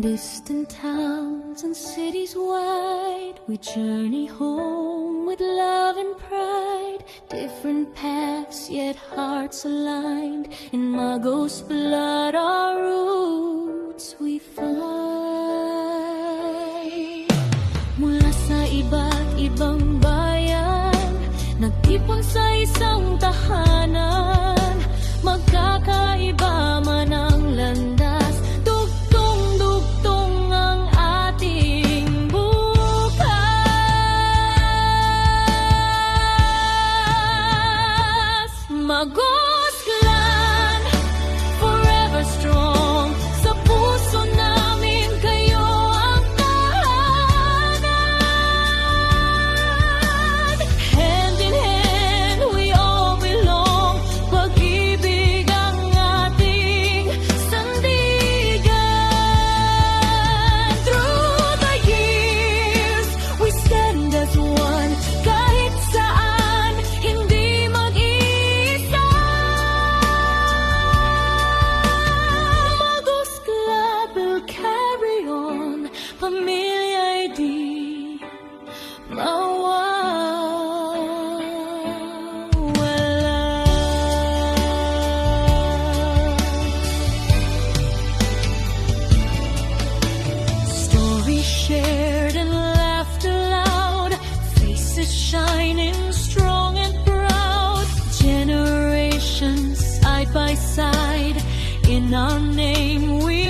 distant towns and cities wide, we journey home with love and pride. Different paths, yet hearts aligned. In Magos blood, our roots we find. Mula sa iba't ibang bayan, nagtipon sa isang tahanan. Magkakaiba man ang landas, dugtong-dugtong ang ating bukas. Magos Clan, forever strong. Sa puso namin kayo ang tahanan. Hand in hand, we all belong. Pag-ibig ang ating sandigan. Through the years, we stand as one. Kahit saan, hindi mag-isa. Magos Club will carry on. Pamilya'y di mawawala. Stories shared and laughed aloud, faces shining strong and proud. Generations side by side, in our name we